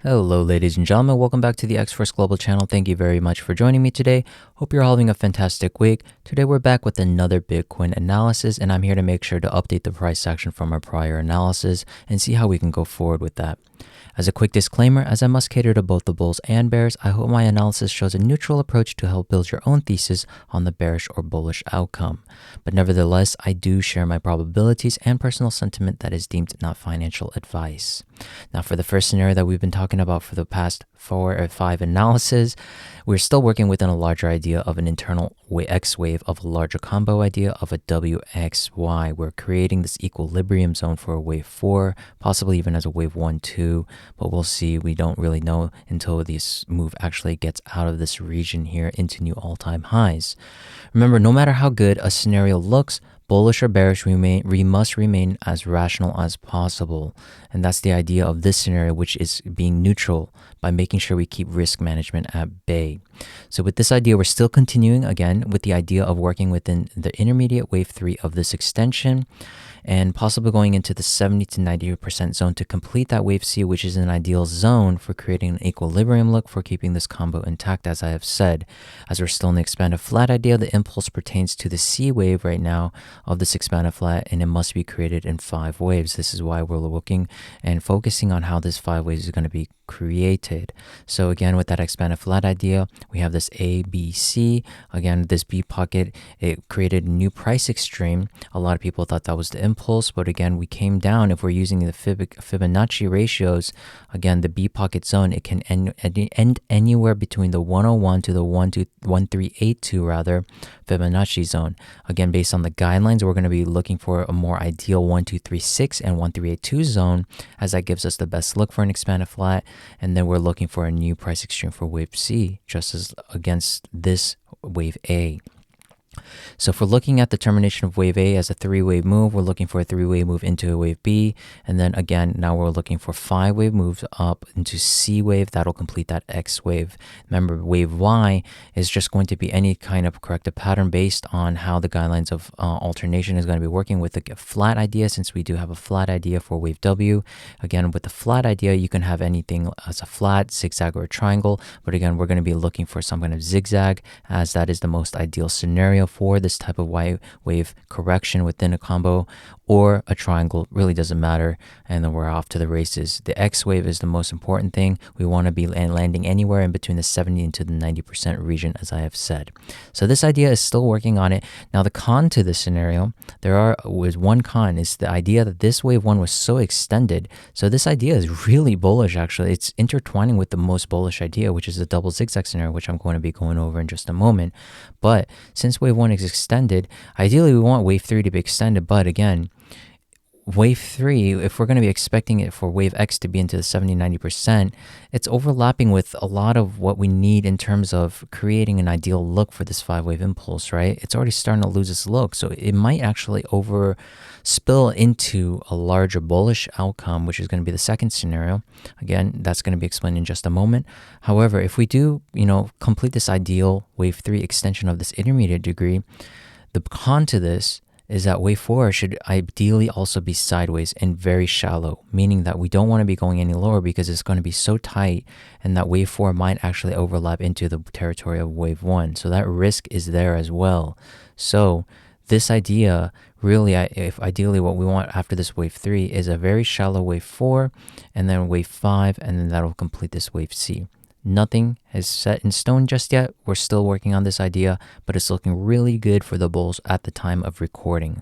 Hello, ladies and gentlemen. Welcome back to the X Force Global channel. Thank you very much for joining me today. Hope you're all having a fantastic week. Today, we're back with another Bitcoin analysis, and I'm here to make sure to update the price action from our prior analysis and see how we can go forward with that. As a quick disclaimer, as I must cater to both the bulls and bears, I hope my analysis shows a neutral approach to help build your own thesis on the bearish or bullish outcome. But nevertheless, I do share my probabilities and personal sentiment that is deemed not financial advice. Now, for the first scenario that we've been talking about for the past 4 or 5 analysis, we're still working within a larger idea of an internal X wave of a larger combo idea of a WXY. We're creating this equilibrium zone for a wave 4, possibly even as a wave 1, 2, but we'll see. We don't really know until this move actually gets out of this region here into new all-time highs. Remember, no matter how good a scenario looks, bullish or bearish, we must remain as rational as possible. And that's the idea of this scenario, which is being neutral by making sure we keep risk management at bay. So with this idea, we're still continuing again with the idea of working within the intermediate wave 3 of this extension and possibly going into the 70 to 90% zone to complete that wave C, which is an ideal zone for creating an equilibrium look for keeping this combo intact, as I have said. As we're still in the expanded flat idea, the impulse pertains to the C wave right now of this expanded flat, and it must be created in 5 waves. This is why we're looking and focusing on how this 5 waves is going to be created. So again, with that expanded flat idea, we have this A, B, C. Again, this B pocket, it created a new price extreme. A lot of people thought that was the impulse, but again, we came down. If we're using the Fibonacci ratios, again, the B pocket zone, it can end anywhere between the 101 to the 1382 rather Fibonacci zone. Again, based on the guidelines, we're going to be looking for a more ideal 1236 and 1382 zone, as that gives us the best look for an expanded flat. And then we're looking for a new price extreme for wave C, just as against this wave A. So if we're looking at the termination of wave A as a 3-wave move, we're looking for a 3-wave move into a wave B. And then again, now we're looking for 5-wave moves up into C wave. That'll complete that X wave. Remember, wave Y is just going to be any kind of corrective pattern based on how the guidelines of alternation is going to be working with the flat idea, since we do have a flat idea for wave W. Again, with the flat idea, you can have anything as a flat, zigzag, or a triangle. But again, we're going to be looking for some kind of zigzag, as that is the most ideal scenario for this type of wave correction within a combo, or a triangle, really doesn't matter, and then we're off to the races. The X wave is the most important thing. We want to be landing anywhere in between the 70 and to the 90% region, as I have said. So this idea is still working on it. Now the con to this scenario, was one con, is the idea that this wave 1 was so extended. So this idea is really bullish, actually. It's intertwining with the most bullish idea, which is the double zigzag scenario, which I'm going to be going over in just a moment. But since wave 1 is extended, ideally we want wave 3 to be extended, but again, wave 3, if we're going to be expecting it for wave X to be into the 70-90%, it's overlapping with a lot of what we need in terms of creating an ideal look for this 5-wave impulse, right? It's already starting to lose its look, so it might actually spill into a larger bullish outcome, which is going to be the second scenario. Again, that's going to be explained in just a moment. However, if we do, complete this ideal wave 3 extension of this intermediate degree, the con to this is that wave 4 should ideally also be sideways and very shallow, meaning that we don't want to be going any lower because it's going to be so tight, and that wave 4 might actually overlap into the territory of wave 1. So that risk is there as well. So this idea, really, if ideally what we want after this wave 3 is a very shallow wave 4, and then wave 5, and then that'll complete this wave C. Nothing is set in stone just yet. We're still working on this idea, but it's looking really good for the bulls at the time of recording.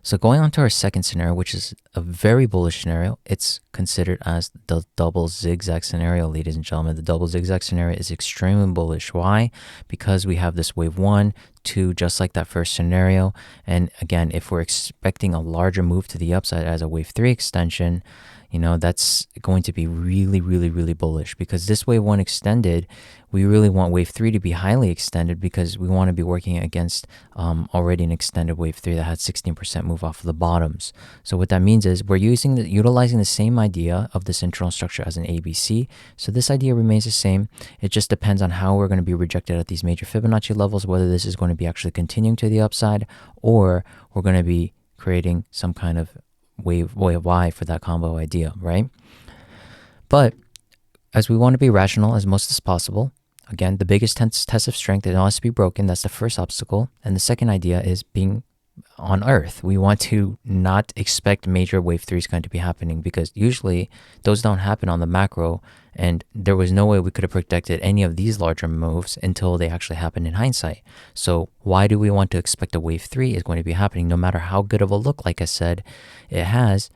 So going on to our second scenario, which is a very bullish scenario, it's considered as the double zigzag scenario, ladies and gentlemen. The double zigzag scenario is extremely bullish. Why? Because we have this wave 1, 2, just like that first scenario. And again, if we're expecting a larger move to the upside as a wave 3 extension, that's going to be really, really, really bullish, because this wave 1 extended, we really want wave 3 to be highly extended, because we want to be working against already an extended wave 3 that had 16% move off of the bottoms. So what that means is we're utilizing the same idea of this internal structure as an ABC. So this idea remains the same. It just depends on how we're going to be rejected at these major Fibonacci levels, whether this is going to be actually continuing to the upside, or we're going to be creating some kind of wave Y for that combo idea, right? But as we want to be rational as most as possible. Again, the biggest test of strength, it has to be broken. That's the first obstacle. And the second idea is being on Earth. We want to not expect major wave 3 is going to be happening, because usually those don't happen on the macro, and there was no way we could have predicted any of these larger moves until they actually happen in hindsight. So why do we want to expect a wave 3 is going to be happening, no matter how good of a look, like I said, it has?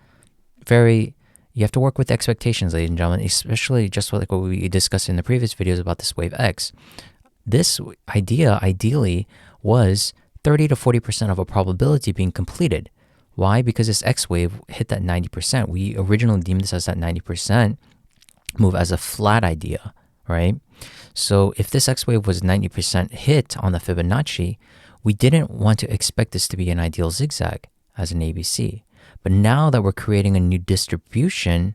You have to work with expectations, ladies and gentlemen, especially just like what we discussed in the previous videos about this wave X. This idea ideally was 30 to 40% of a probability being completed. Why? Because this X wave hit that 90%. We originally deemed this as that 90% move as a flat idea, right? So if this X wave was 90% hit on the Fibonacci, we didn't want to expect this to be an ideal zigzag as an ABC. But now that we're creating a new distribution,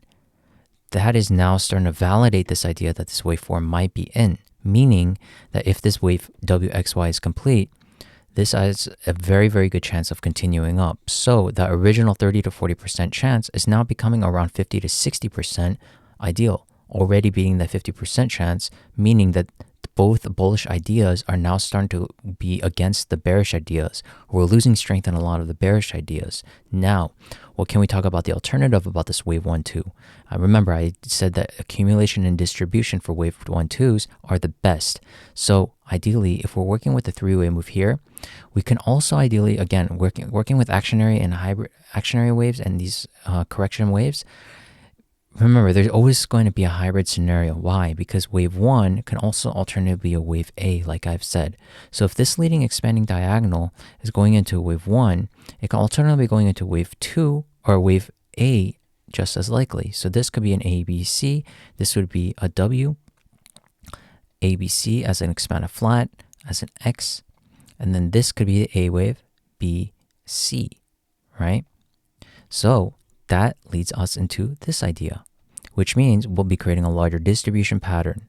that is now starting to validate this idea that this waveform might be in, meaning that if this wave WXY is complete, this has a very, very good chance of continuing up. So the original 30 to 40% chance is now becoming around 50 to 60% ideal, already being the 50% chance, meaning that both bullish ideas are now starting to be against the bearish ideas. We're losing strength in a lot of the bearish ideas. Now, what can we talk about the alternative about this wave 1-2? Remember, I said that accumulation and distribution for wave 1-2s are the best. So ideally, if we're working with the three-way move here, we can also ideally, again, working with actionary and hybrid actionary waves and these correction waves. Remember, there's always going to be a hybrid scenario. Why? Because wave 1 can also alternatively be a wave A, like I've said. So if this leading expanding diagonal is going into wave 1, it can alternatively be going into wave 2 or wave A just as likely. So this could be an ABC. This would be a W, ABC as an expanded flat, as an X, and then this could be the A wave, BC, right? So that leads us into this idea, which means we'll be creating a larger distribution pattern,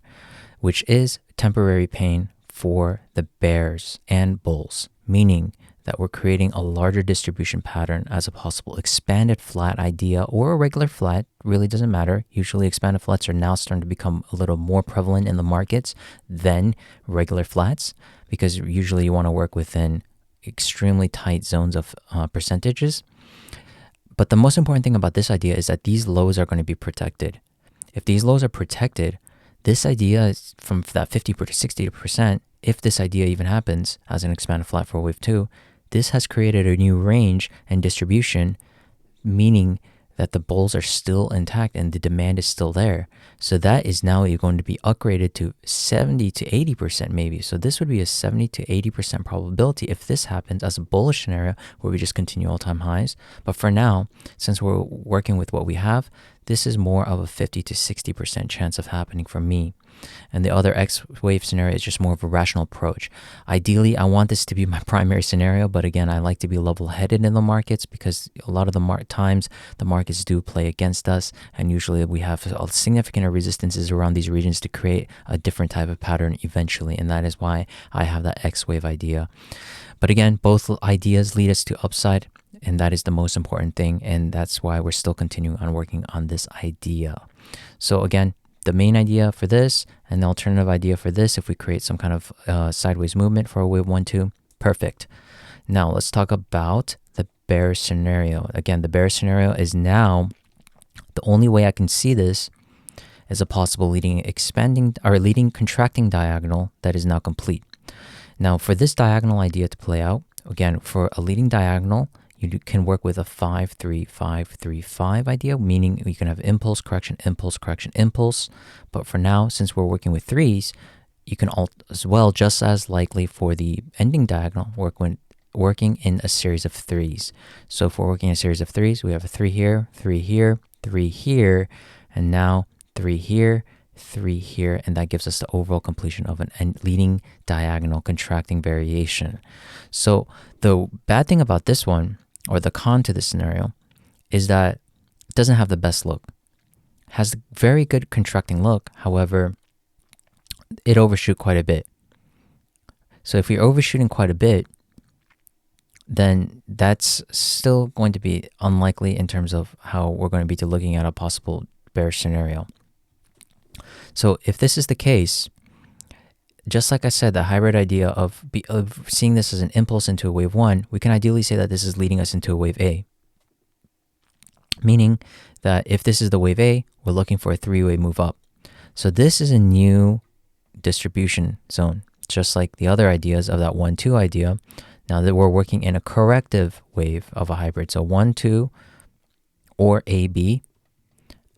which is temporary pain for the bears and bulls, meaning that we're creating a larger distribution pattern as a possible expanded flat idea or a regular flat, really doesn't matter. Usually expanded flats are now starting to become a little more prevalent in the markets than regular flats, because usually you want to work within extremely tight zones of percentages. But the most important thing about this idea is that these lows are going to be protected. If these lows are protected, this idea is from that 50 to 60%, if this idea even happens as an expanded flat for wave 2, this has created a new range and distribution, meaning that the bulls are still intact and the demand is still there. So that is now going to be upgraded to 70 to 80% maybe. So this would be a 70 to 80% probability if this happens as a bullish scenario where we just continue all-time highs. But for now, since we're working with what we have, this is more of a 50 to 60% chance of happening for me. And the other X wave scenario is just more of a rational approach. Ideally, I want this to be my primary scenario, but again, I like to be level-headed in the markets because a lot of the times the markets do play against us, and usually we have significant resistances around these regions to create a different type of pattern eventually, and that is why I have that X wave idea. But again, both ideas lead us to upside, and that is the most important thing, and that's why we're still continuing on working on this idea. So again, the main idea for this and the alternative idea for this, if we create some kind of sideways movement for a wave 1-2, perfect. Now let's talk about the bear scenario. Again, the bear scenario is now the only way I can see this is a possible leading contracting diagonal that is now complete. Now for this diagonal idea to play out, again, for a leading diagonal, you can work with a 5-3-5-3-5 idea, meaning you can have impulse, correction, impulse, correction, impulse. But for now, since we're working with threes, you can as well, just as likely for the ending diagonal, working in a series of threes. So if we're working a series of threes, we have a 3 here, 3 here, 3 here, and now 3 here, 3 here, and that gives us the overall completion of an leading diagonal contracting variation. So the bad thing about this one, or the con to this scenario, is that it doesn't have the best look. It has a very good contracting look, however, it overshoot quite a bit. So if we're overshooting quite a bit, then that's still going to be unlikely in terms of how we're going to be looking at a possible bear scenario. So if this is the case, just like I said, the hybrid idea of seeing this as an impulse into a wave 1, we can ideally say that this is leading us into a wave A. Meaning that if this is the wave A, we're looking for a 3-way move up. So this is a new distribution zone, just like the other ideas of that 1-2 idea. Now that we're working in a corrective wave of a hybrid, so 1-2 or AB,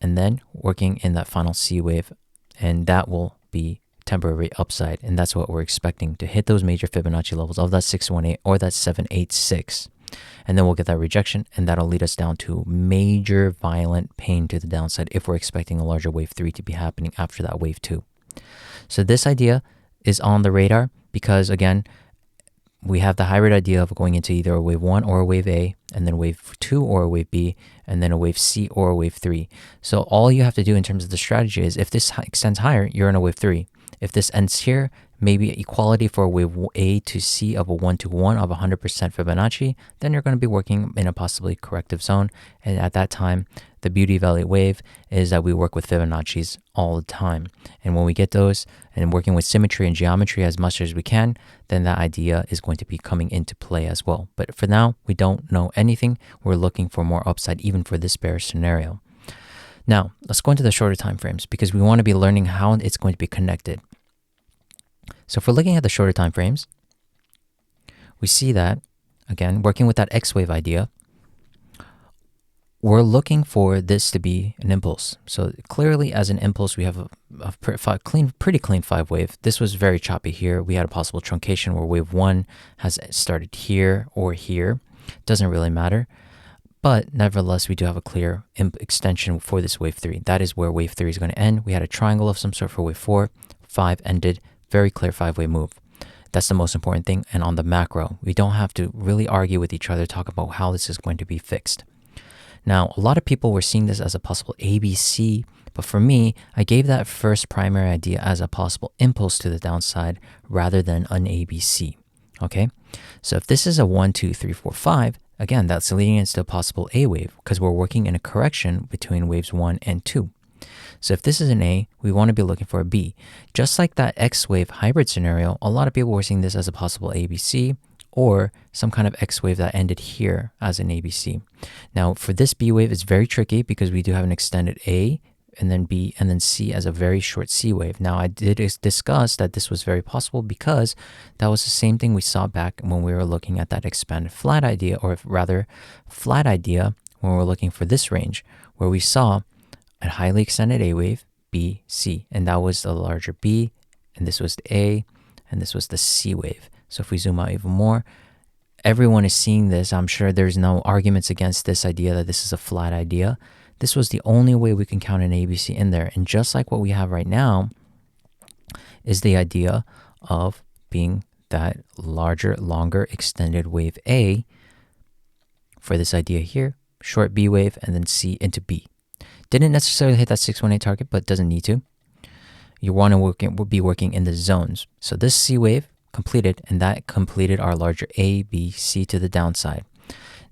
and then working in that final C wave, and that will be temporary upside, and that's what we're expecting to hit those major Fibonacci levels of that 618 or that 786. And then we'll get that rejection, and that'll lead us down to major violent pain to the downside if we're expecting a larger wave 3 to be happening after that wave 2. So this idea is on the radar because, again, we have the hybrid idea of going into either a wave 1 or a wave A, and then wave 2 or a wave B, and then a wave C or a wave 3. So all you have to do in terms of the strategy is if this extends higher, you're in a wave 3. If this ends here, maybe equality for a wave A to C of a 1-to-1 of 100% Fibonacci, then you're going to be working in a possibly corrective zone. And at that time, the beauty of Elliott wave is that we work with Fibonacci's all the time. And when we get those and working with symmetry and geometry as much as we can, then that idea is going to be coming into play as well. But for now, we don't know anything. We're looking for more upside even for this bearish scenario. Now, let's go into the shorter time frames because we want to be learning how it's going to be connected. So if we're looking at the shorter time frames, we see that, again, working with that X wave idea, we're looking for this to be an impulse. So clearly as an impulse, we have a pretty clean 5 wave. This was very choppy here. We had a possible truncation where wave 1 has started here or here. Doesn't really matter. But nevertheless, we do have a clear extension for this wave 3. That is where wave 3 is going to end. We had a triangle of some sort for wave 4. 5 ended. Very clear 5-way move. That's the most important thing. And on the macro, we don't have to really argue with each other, talk about how this is going to be fixed. Now, a lot of people were seeing this as a possible ABC, but for me, I gave that first primary idea as a possible impulse to the downside rather than an ABC. Okay? So if this is a 1, 2, 3, 4, 5, again, that's leading into a possible A wave because we're working in a correction between waves 1 and 2. So if this is an A, we want to be looking for a B. Just like that X wave hybrid scenario, a lot of people were seeing this as a possible ABC or some kind of X wave that ended here as an ABC. Now for this B wave, it's very tricky because we do have an extended A and then B and then C as a very short C wave. Now I did discuss that this was very possible because that was the same thing we saw back when we were looking at that expanded flat idea, or rather flat idea when we were looking for this range where we saw a highly extended A wave, B, C, and that was the larger B, and this was the A, and this was the C wave. So if we zoom out even more, everyone is seeing this. I'm sure there's no arguments against this idea that this is a flat idea. This was the only way we can count an ABC in there. And just like what we have right now is the idea of being that larger, longer extended wave A for this idea here, short B wave, and then C into B. Didn't necessarily hit that 618 target, but doesn't need to. You want to be working in the zones. So this C wave completed, and that completed our larger A, B, C to the downside.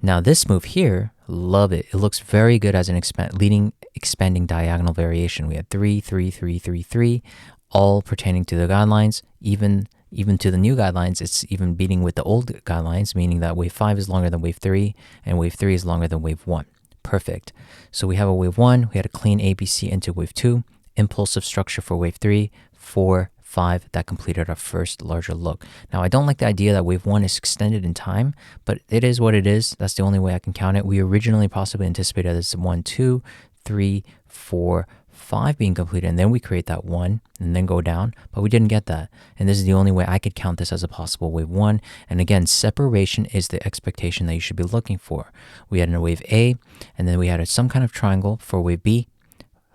Now this move here, love it. It looks very good as an expanding diagonal variation. We had 3, 3, 3, 3, 3, all pertaining to the guidelines. Even to the new guidelines, it's even beating with the old guidelines, meaning that wave 5 is longer than wave 3, and wave 3 is longer than wave 1. Perfect. So we have a wave 1, we had a clean ABC into wave 2, impulsive structure for wave 3, 4, 5, that completed our first larger look. Now, I don't like the idea that wave 1 is extended in time, but it is what it is. That's the only way I can count it. We originally possibly anticipated this 1, 2, 3, 4, 5 being completed, and then we create that 1 and then go down, but we didn't get that. And this is the only way I could count this as a possible wave 1. And again, separation is the expectation that you should be looking for. We had a wave A, and then we had some kind of triangle for wave B,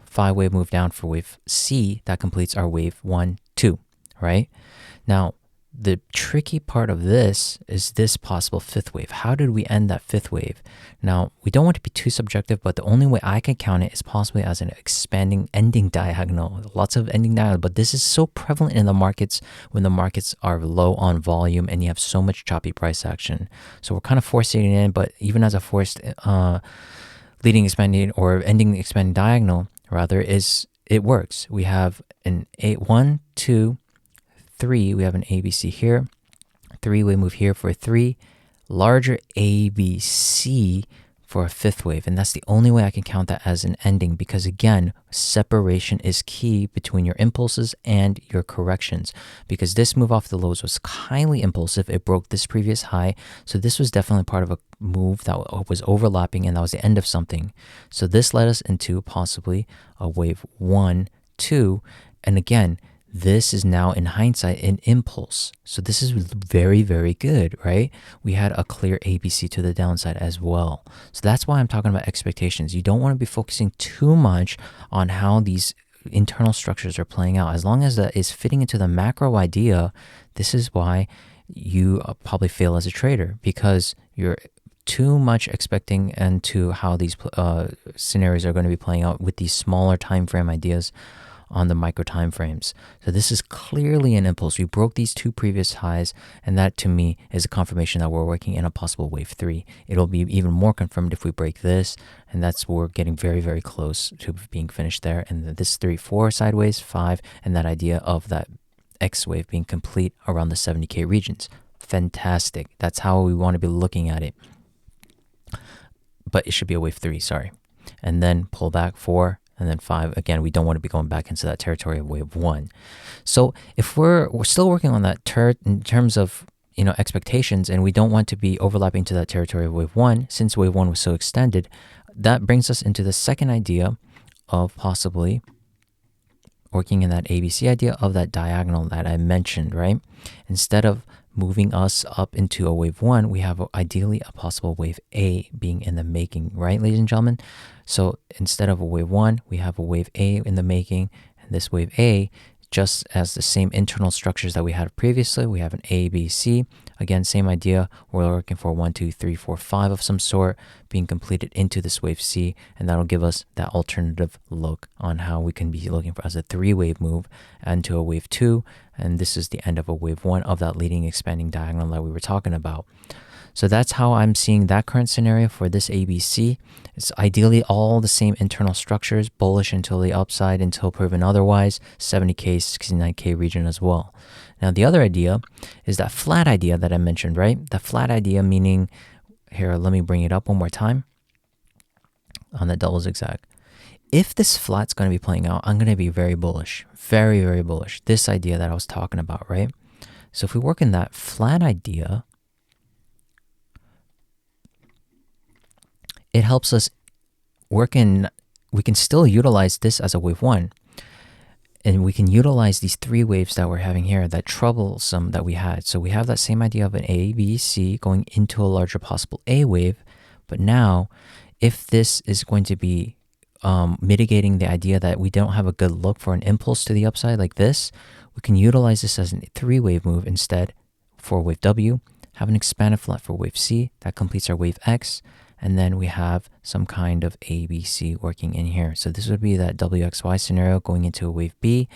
5-wave move down for wave C. That completes our wave 1, 2, right? Now, the tricky part of this is this possible 5th wave. How did we end that 5th wave? Now, we don't want to be too subjective, but the only way I can count it is possibly as an expanding ending diagonal. Lots of ending diagonal, but this is so prevalent in the markets when the markets are low on volume and you have so much choppy price action. So we're kind of forcing it in, but even as a forced leading expanding or ending expanding diagonal, rather, it works. We have an 1, 2, 3. We have an ABC here. 3-wave move here for 3. Larger ABC for a 5th wave. And that's the only way I can count that as an ending, because again, separation is key between your impulses and your corrections, because this move off the lows was highly impulsive. It broke this previous high. So this was definitely part of a move that was overlapping, and that was the end of something. So this led us into possibly a wave 1, 2. And again, this is now in hindsight an impulse. So this is very, very good, right? We had a clear ABC to the downside as well. So that's why I'm talking about expectations. You don't want to be focusing too much on how these internal structures are playing out. As long as that is fitting into the macro idea, this is why you probably fail as a trader, because you're too much expecting into how these scenarios are going to be playing out with these smaller time frame ideas on the micro time frames. So this is clearly an impulse. We broke these 2 previous highs, and that to me is a confirmation that we're working in a possible wave 3. It'll be even more confirmed if we break this, and that's where we're getting very, very close to being finished there. And this 3, 4 sideways, 5, and that idea of that X wave being complete around the 70K regions. Fantastic. That's how we want to be looking at it. But it should be a wave 3, sorry. And then pull back 4, and then 5. Again, we don't want to be going back into that territory of wave 1. So if we're still working on that in terms of expectations, and we don't want to be overlapping to that territory of wave 1, since wave 1 was so extended, that brings us into the second idea of possibly working in that ABC idea of that diagonal that I mentioned, right? Instead of moving us up into a wave 1, we have ideally a possible wave A being in the making, right, ladies and gentlemen? So instead of a wave 1, we have a wave A in the making, and this wave A, just as the same internal structures that we had previously, we have an A, B, C. Again, same idea. We're working for 1, 2, 3, 4, 5 of some sort being completed into this wave C, and that'll give us that alternative look on how we can be looking for as a 3-wave move into a wave 2, and this is the end of a wave 1 of that leading expanding diagonal that we were talking about. So that's how I'm seeing that current scenario for this ABC. It's ideally all the same internal structures, bullish until the upside, until proven otherwise, 70K, 69K region as well. Now, the other idea is that flat idea that I mentioned, right? The flat idea meaning, here, let me bring it up one more time on the double zigzag. If this flat's going to be playing out, I'm going to be very bullish, very, very bullish. This idea that I was talking about, right? So if we work in that flat idea, it helps us work in, we can still utilize this as a wave 1. And we can utilize these 3 waves that we're having here, that troublesome that we had. So we have that same idea of an A, B, C going into a larger possible A wave. But now, if this is going to be mitigating the idea that we don't have a good look for an impulse to the upside like this, we can utilize this as a 3-wave move instead for wave W, have an expanded flat for wave C, that completes our wave X, and then we have some kind of ABC working in here. So this would be that WXY scenario going into a wave B.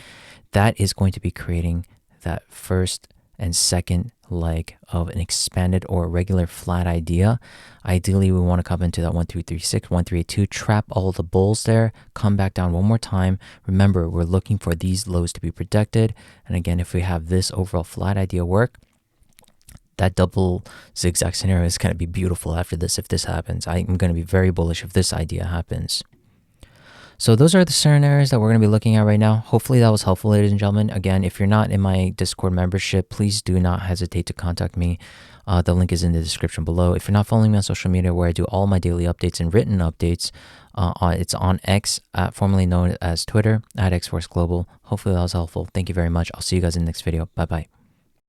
That is going to be creating that first and second leg of an expanded or regular flat idea. Ideally, we want to come into that 1336, 1382, trap all the bulls there, come back down one more time. Remember, we're looking for these lows to be protected. And again, if we have this overall flat idea work, that double zigzag scenario is going to be beautiful after this. If this happens, I'm going to be very bullish if this idea happens. So those are the scenarios that we're going to be looking at right now. Hopefully that was helpful, ladies and gentlemen. Again, if you're not in my Discord membership, please do not hesitate to contact me. The link is in the description below. If you're not following me on social media where I do all my daily updates and written updates, it's on X, formerly known as Twitter, @XForceGlobal. Hopefully that was helpful. Thank you very much. I'll see you guys in the next video. Bye-bye.